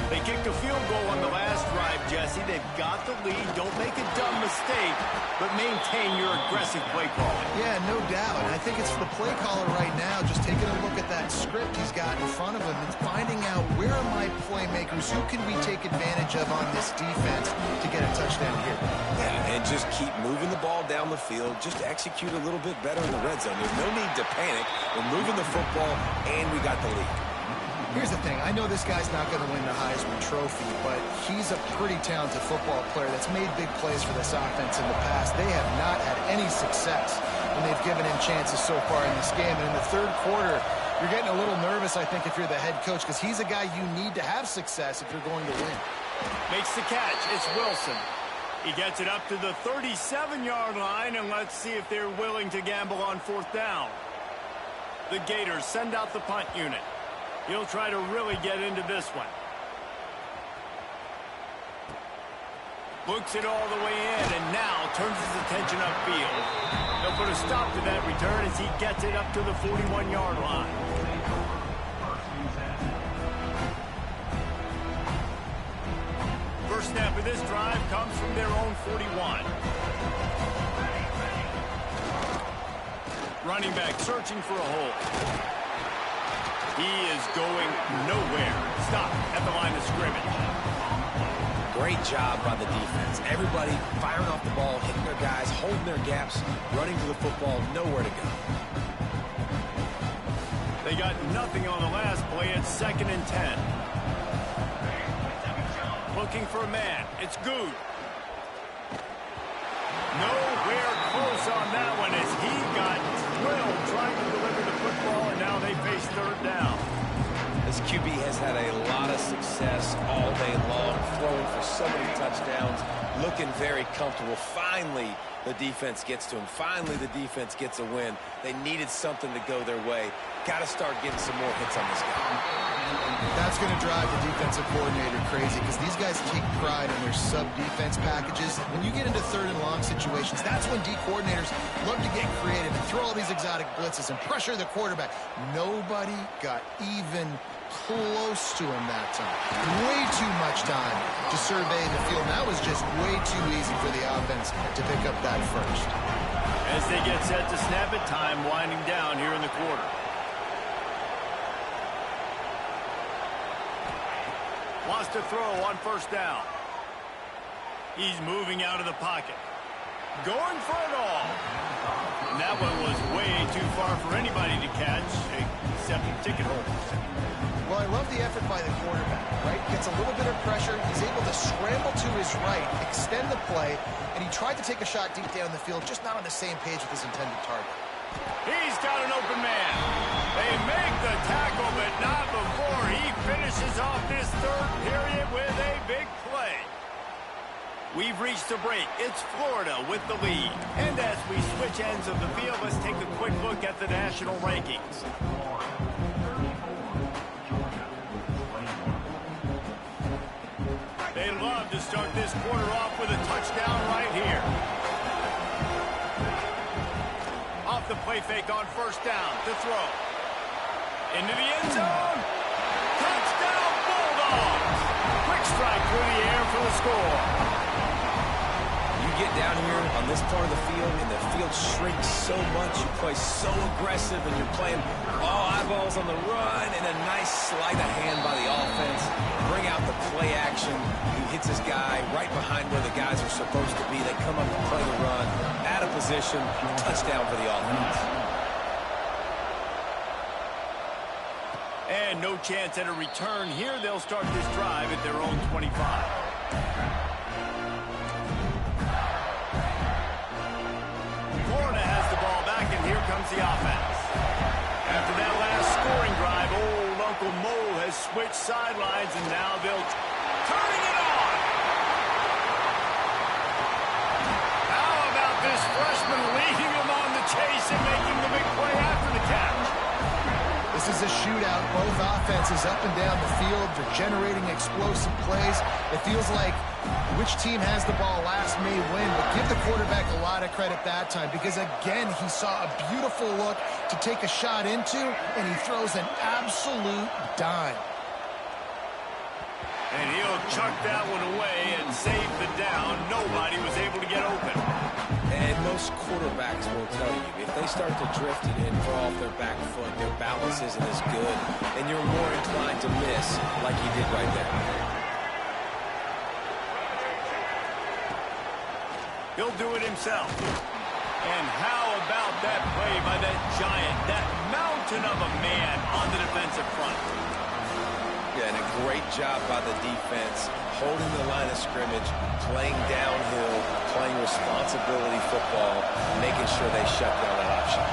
They kicked a field goal on the last drive, Jesse. They've got the lead. Don't make a dumb mistake, but maintain your aggressive play calling. Yeah, no doubt. And I think it's the play caller right now just taking a look at that script he's got in front of him and finding out where are my playmakers, who can we take advantage of on this defense to get a touchdown here. Yeah, and just keep moving the ball down the field. Just execute a little bit better in the red zone. There's no need to panic. We're moving the football, and we got the lead. Here's the thing. I know this guy's not going to win the Heisman Trophy, but he's a pretty talented football player that's made big plays for this offense in the past. They have not had any success when they've given him chances so far in this game. And in the third quarter, you're getting a little nervous, I think, if you're the head coach, because he's a guy you need to have success if you're going to win. Makes the catch. It's Wilson. He gets it up to the 37-yard line, and let's see if they're willing to gamble on fourth down. The Gators send out the punt unit. He'll try to really get into this one. Looks it all the way in, and now turns his attention upfield. They'll put a stop to that return as he gets it up to the 41-yard line. First snap of this drive comes from their own 41. Running back searching for a hole. He is going nowhere. Stop at the line of scrimmage. Great job by the defense. Everybody firing off the ball, hitting their guys, holding their gaps, running to the football, nowhere to go. They got nothing on the last play. It's 2nd and 10. Looking for a man. It's Good. Nowhere close on that one as he got drilled trying to deliver the football, and now they face third down. This QB has had a lot of success all day long, throwing for so many touchdowns, looking very comfortable. Finally, the defense gets to him. Finally, the defense gets a win. They needed something to go their way. Got to start getting some more hits on this guy. That's going to drive the defensive coordinator crazy because these guys take pride in their sub-defense packages. When you get into third and long situations, that's when D coordinators love to get creative and throw all these exotic blitzes and pressure the quarterback. Nobody got even close to him that time. Way too much time to survey the field. That was just way too easy for the offense to pick up that first. As they get set to snap it, time winding down here in the quarter. Wants to throw on first down. He's moving out of the pocket. Going for it all. And that one was way too far for anybody to catch, except the ticket holders. Well, I love the effort by the quarterback, right? Gets a little bit of pressure. He's able to scramble to his right, extend the play, and he tried to take a shot deep down the field, just not on the same page with his intended target. He's got an open man. They make the tackle, but not before he finishes off this third period with a big play. We've reached the break. It's Florida with the lead. And as we switch ends of the field, let's take a quick look at the national rankings. They love to start this quarter off with a touchdown right here. Off the play fake on first down to throw. Into the end zone. Touchdown! the score. You get down here on this part of the field, and the field shrinks so much. You play so aggressive, and you're playing all eyeballs on the run, and a nice sleight of hand by the offense. Bring out the play action. He hits his guy right behind where the guys are supposed to be. They come up and play the run, out of position, touchdown for the offense. And no chance at a return here. They'll start this drive at their own 25. Florida has the ball back, and here comes the offense. After that last scoring drive, old Uncle Mo has switched sidelines, and now they'll turning it on. How about this freshman leading them on the chase and making the big play after the catch? This is a shootout. Both offenses up and down the field. They're generating explosive plays. It feels like which team has the ball last may win, but give the quarterback a lot of credit that time because, again, he saw a beautiful look to take a shot into, and he throws an absolute dime. And he'll chuck that one away and save the down. Nobody was able to get open. And most quarterbacks will tell you, if they start to drift it and throw off their back foot, their balance isn't as good, and you're more inclined to miss like he did right there. He'll do it himself. And how about that play by that giant, that mountain of a man on the defensive front? Yeah, and a great job by the defense, holding the line of scrimmage, playing downhill, playing responsibility football, making sure they shut down that option.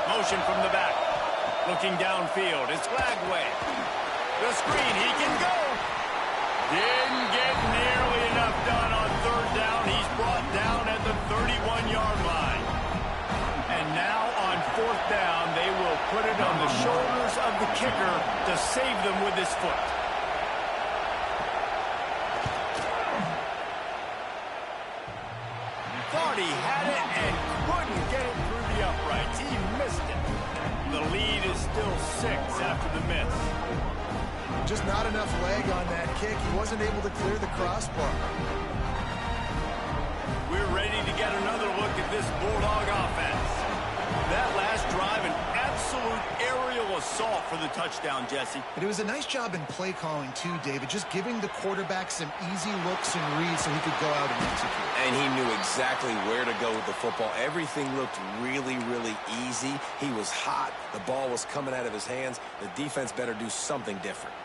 Motion from the back. Looking downfield. It's Lagway. The screen. He can go. Didn't get nearly enough done on third down. He's brought down at the 31-yard line. And now on fourth down, they will put it on the shoulders of the kicker to save them with his foot. Thought he had it and couldn't get it through the uprights. He missed it. The lead is still 6 after the miss. Just not enough leg on that kick. He wasn't able to clear the crossbar. We're ready to get another look at this Bulldog offense. That last drive, an absolute aerial assault for the touchdown, Jesse. But it was a nice job in play calling too, David, just giving the quarterback some easy looks and reads so he could go out and execute. And he knew exactly where to go with the football. Everything looked really, really easy. He was hot. The ball was coming out of his hands. The defense better do something different.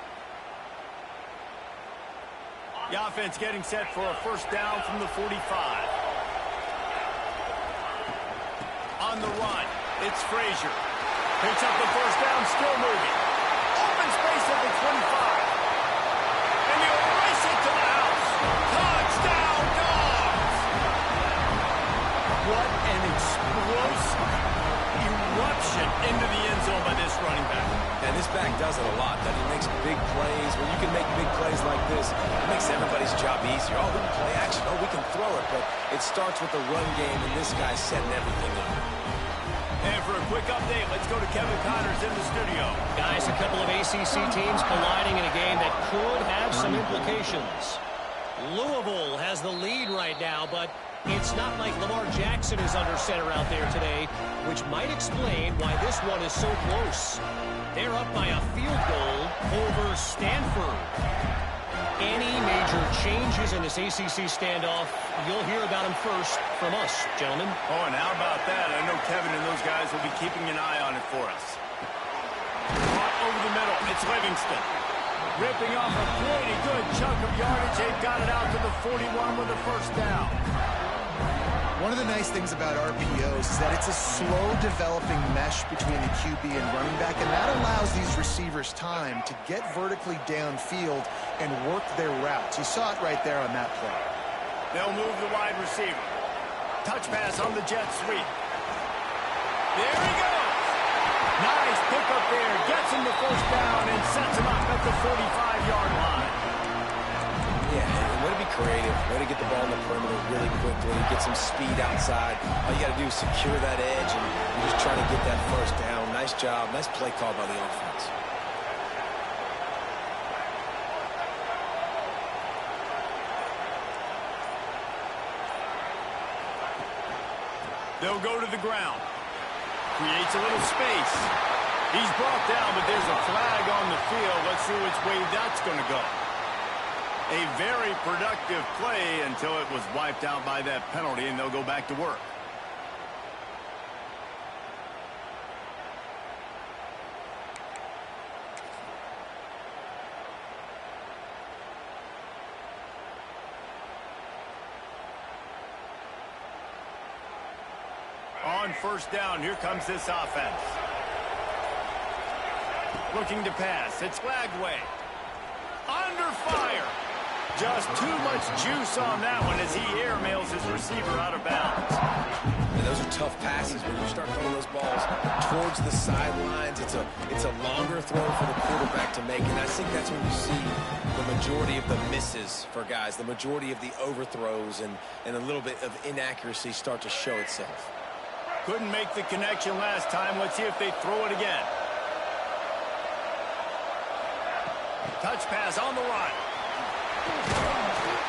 The offense getting set for a first down from the 45. On the run, it's Frazier. Picks up the first down, still moving. Open space at the 25. And he'll race it to the house. Touchdown, Dogs! What an explosive eruption into the end zone by this running back. And this back does it a lot. That he makes big plays. When you can make big plays like this, it makes everybody's job easier. Oh, we can play action. Oh, we can throw it. But it starts with the run game, and this guy's setting everything up. And for a quick update, let's go to Kevin Connors in the studio. Guys, a couple of ACC teams colliding in a game that could have some implications. Louisville has the lead right now, but it's not like Lamar Jackson is under center out there today, which might explain why this one is so close. They're up by a field goal over Stanford. Any major changes in this ACC standoff, you'll hear about them first from us, gentlemen. Oh, and how about that? I know Kevin and those guys will be keeping an eye on it for us. Caught over the middle. It's Livingston. Ripping off a pretty good chunk of yardage. They've got it out to the 41 with a first down. One of the nice things about RPOs is that it's a slow-developing mesh between the QB and running back, and that allows these receivers time to get vertically downfield and work their routes. You saw it right there on that play. They'll move the wide receiver. Touch pass on the jet sweep. There he goes. Nice pickup there. Gets him the first down and sets him up at the 45-yard line. Yeah, and way to be creative, way to get the ball in the perimeter really quickly, get some speed outside. All you got to do is secure that edge, and you're just trying to get that first down. Nice job, nice play call by the offense. They'll go to the ground. Creates a little space. He's brought down, but there's a flag on the field. Let's see which way that's going to go. A very productive play until it was wiped out by that penalty, and they'll go back to work. On first down, here comes this offense. Looking to pass. It's Lagway. Under fire. Just too much juice on that one as he airmails his receiver out of bounds. And those are tough passes when you start throwing those balls towards the sidelines. It's a longer throw for the quarterback to make, and I think that's when you see the majority of the misses for guys, the majority of the overthrows and a little bit of inaccuracy start to show itself. Couldn't make the connection last time. Let's see if they throw it again. Touch pass on the run.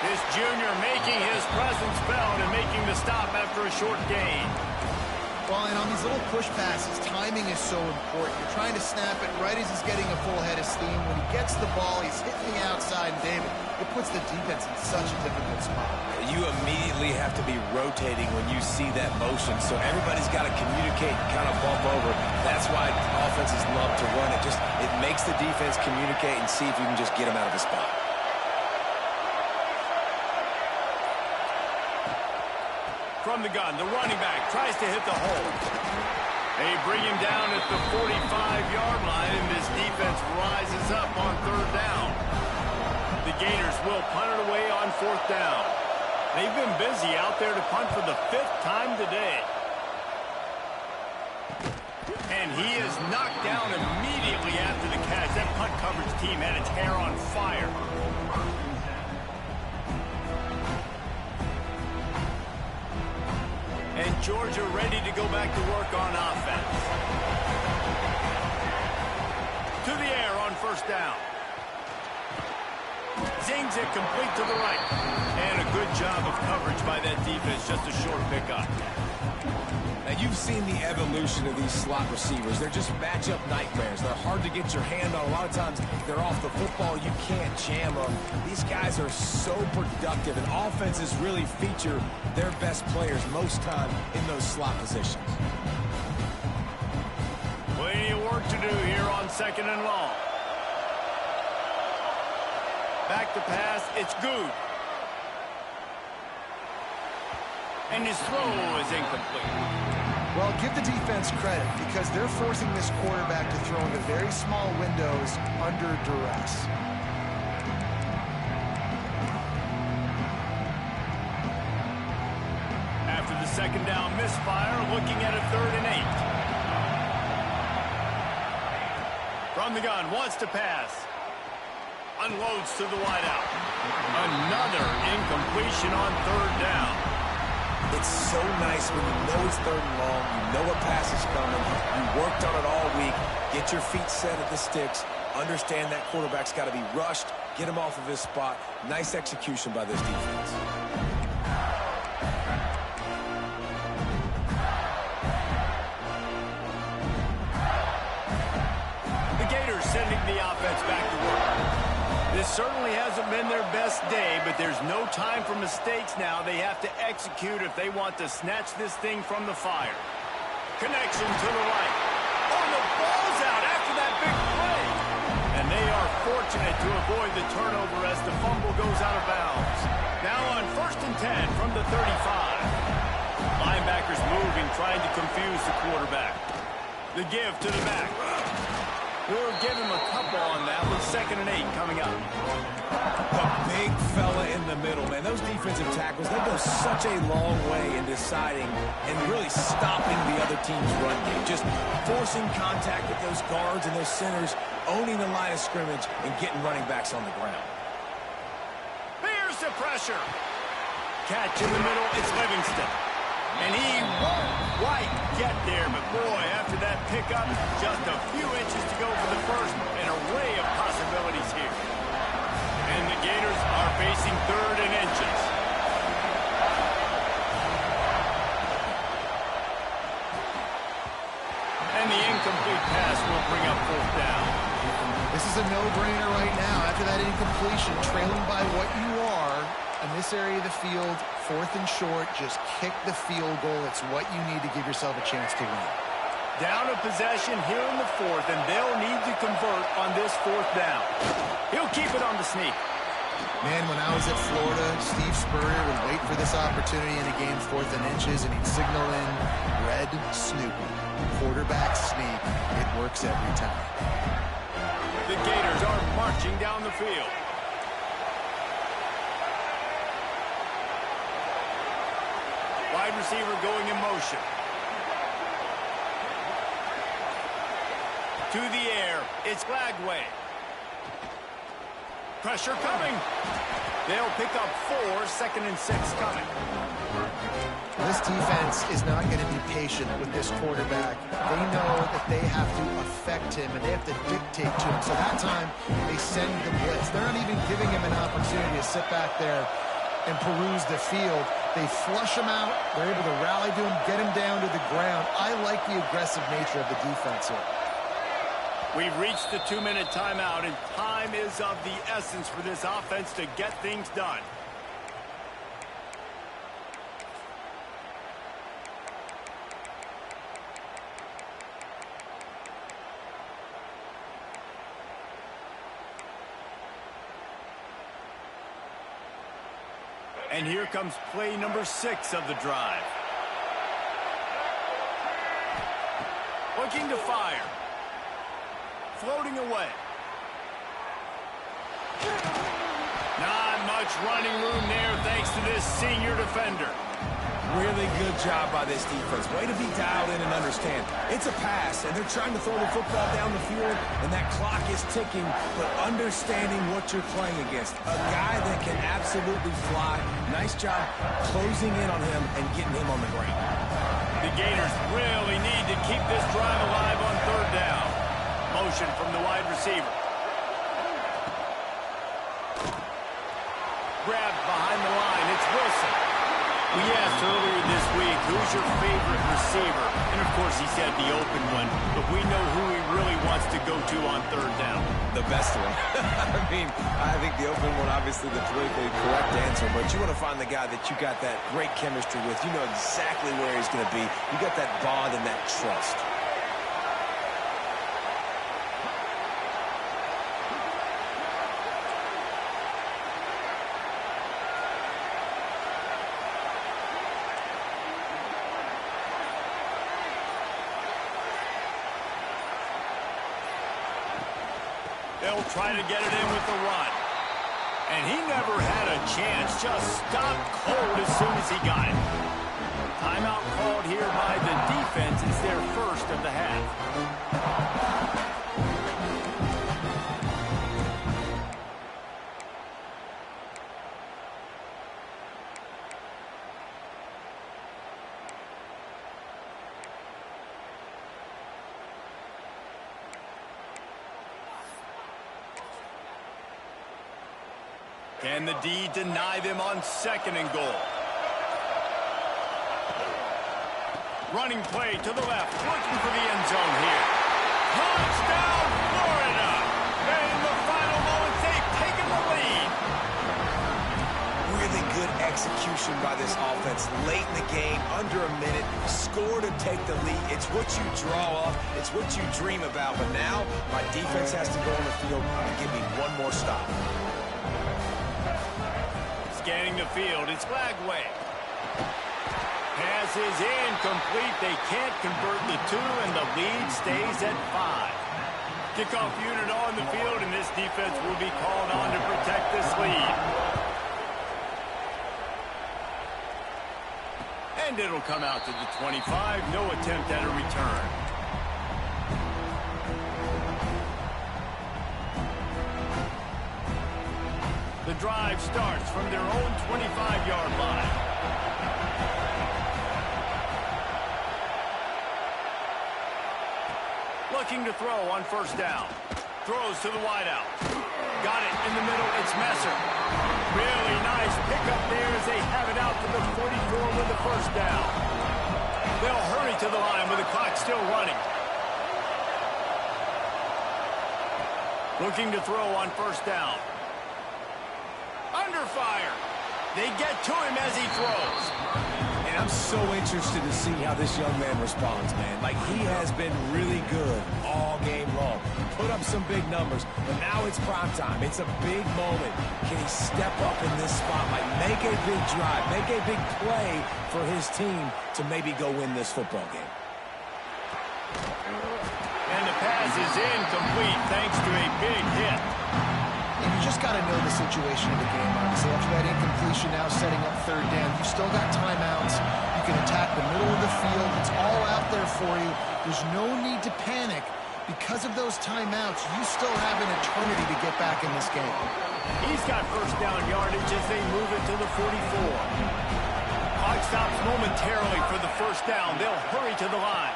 This junior making his presence felt and making the stop after a short gain. Well, and on these little push passes, timing is so important. You're trying to snap it right as he's getting a full head of steam. When he gets the ball, he's hitting the outside, and David, it puts the defense in such a difficult spot. You immediately have to be rotating when you see that motion, so everybody's got to communicate and kind of bump over. That's why offenses love to run it. It makes the defense communicate and see if you can just get him out of the spot. From the gun, the running back tries to hit the hole. They bring him down at the 45-yard line, and this defense rises up on third down. The Gators will punt it away on fourth down. They've been busy out there to punt for the 5th time today. And he is knocked down immediately after the catch. That punt coverage team had its hair on fire. And Georgia ready to go back to work on offense. To the air on first down. Zings it complete to the right. And a good job of coverage by that defense. Just a short pickup. Now, you've seen the evolution of these slot receivers. They're just matchup nightmares. They're hard to get your hand on. A lot of times, they're off the football. You can't jam them. These guys are so productive, and offenses really feature their best players most time in those slot positions. Plenty of work to do here on second and long. Back to pass. It's good. And his throw is incomplete. Well, give the defense credit because they're forcing this quarterback to throw into very small windows under duress. After the second down misfire, looking at a 3rd and 8. From the gun, wants to pass. Unloads to the wideout. Another incompletion on 3rd down. It's so nice when you know it's 3rd and long, you know a pass is coming, you worked on it all week, get your feet set at the sticks, understand that quarterback's got to be rushed, get him off of his spot. Nice execution by this defense. The Gators sending the offense back to work. This certainly hasn't been their best day, but there's no time for mistakes now. They have to execute if they want to snatch this thing from the fire. Connection to the right. Oh, the ball's out after that big play. And they are fortunate to avoid the turnover as the fumble goes out of bounds. Now on 1st and 10 from the 35. Linebackers moving, trying to confuse the quarterback. The give to the back. We'll give him a couple on that with 2nd and 8 coming up. The big fella in the middle, man. Those defensive tackles, they go such a long way in deciding and really stopping the other team's run game. Just forcing contact with those guards and those centers, owning the line of scrimmage, and getting running backs on the ground. Here's the pressure. Catch in the middle, it's Livingston. And he won't quite get there, but boy, after that pickup, just a few inches to go for the first. An array of possibilities here. And the Gators are facing 3rd and inches. no-brainer right now. After that incompletion, trailing by what you are in this area of the field, 4th and short, just kick the field goal. It's what you need to give yourself a chance to win. Down a possession here in the 4th, and they'll need to convert on this 4th down. He'll keep it on the sneak. Man, when I was at Florida, Steve Spurrier would wait for this opportunity in a game 4th and inches, and he'd signal in red Snoopy. Quarterback sneak. It works every time. The Gators are marching down the field. Wide receiver going in motion. To the air, it's Lagway. Pressure coming. They'll pick up 4, 2nd and 6 coming. This defense is not going to be patient with this quarterback. They know that they have to affect him, and they have to dictate to him. So that time, they send the blitz. They're not even giving him an opportunity to sit back there and peruse the field. They flush him out. They're able to rally to him, get him down to the ground. I like the aggressive nature of the defense here. We've reached the 2-minute timeout, and time is of the essence for this offense to get things done. And here comes play number 6 of the drive. Looking to fire. Floating away. Not much running room there thanks to this senior defender. Really good job by this defense. Way to be dialed in and understand. It's a pass, and they're trying to throw the football down the field, and that clock is ticking, but understanding what you're playing against. A guy that can absolutely fly. Nice job closing in on him and getting him on the ground. The Gators really need to keep this drive alive on 3rd down. Motion from the wide receiver. Grabbed behind the line. It's Wilson. We asked earlier this week, who's your favorite receiver? And, of course, he said the open one. But we know who he really wants to go to on 3rd down. The best one. I think the open one, obviously the politically correct answer, but you want to find the guy that you got that great chemistry with. You know exactly where he's going to be. You got that bond and that trust. They'll try to get it in with the run. And he never had a chance. Just stopped cold as soon as he got it. Timeout called here by the defense. It's their first of the half. Can the D deny them on 2nd and goal? Running play to the left, looking for the end zone here. Touchdown, Florida! And in the final moments, they've taken the lead. Really good execution by this offense. Late in the game, under a minute, score to take the lead. It's what you draw up. It's what you dream about. But now, my defense has to go on the field and give me one more stop. Scanning the field, it's Lagway. Pass is incomplete. They can't convert the 2, and the lead stays at 5. Kickoff unit on the field, and this defense will be called on to protect this lead. And it'll come out to the 25. No attempt at a return. The drive starts from their own 25-yard line. Looking to throw on 1st down. Throws to the wideout. Got it in the middle. It's Messer. Really nice pickup there as they have it out to the 44 with the 1st down. They'll hurry to the line with the clock still running. Looking to throw on first down. Under fire. They get to him as he throws. And I'm so interested to see how this young man responds, man. Like, he has been really good all game long. Put up some big numbers, but now it's prime time. It's a big moment. Can he step up in this spotlight, make a big drive, make a big play for his team to maybe go win this football game? And the pass is incomplete thanks to a big hit. And you just got to know the situation of the game, obviously. After that incompletion, now setting up third down. You've still got timeouts. You can attack the middle of the field. It's all out there for you. There's no need to panic. Because of those timeouts, you still have an eternity to get back in this game. He's got first down yardage as they move it to the 44. Clock stops momentarily for the first down. They'll hurry to the line.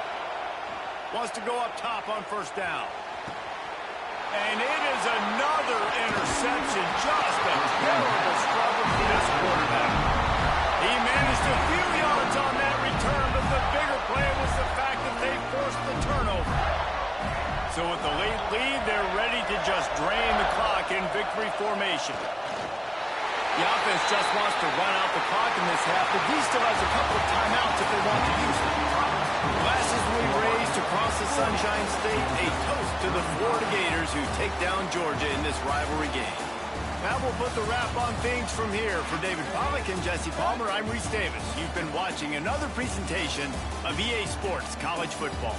Wants to go up top on first down. And it is another interception. Just a terrible struggle for this quarterback. He managed a few yards on that return, but the bigger play was the fact that they forced the turnover. So with the late lead, they're ready to just drain the clock in victory formation. The offense just wants to run out the clock in this half, but D still has a couple of timeouts if they want to use them. Glasses will be raised across the Sunshine State, a toast to the Florida Gators who take down Georgia in this rivalry game. Now we'll put the wrap on things from here. For David Pollack and Jesse Palmer, I'm Reese Davis. You've been watching another presentation of EA Sports College Football.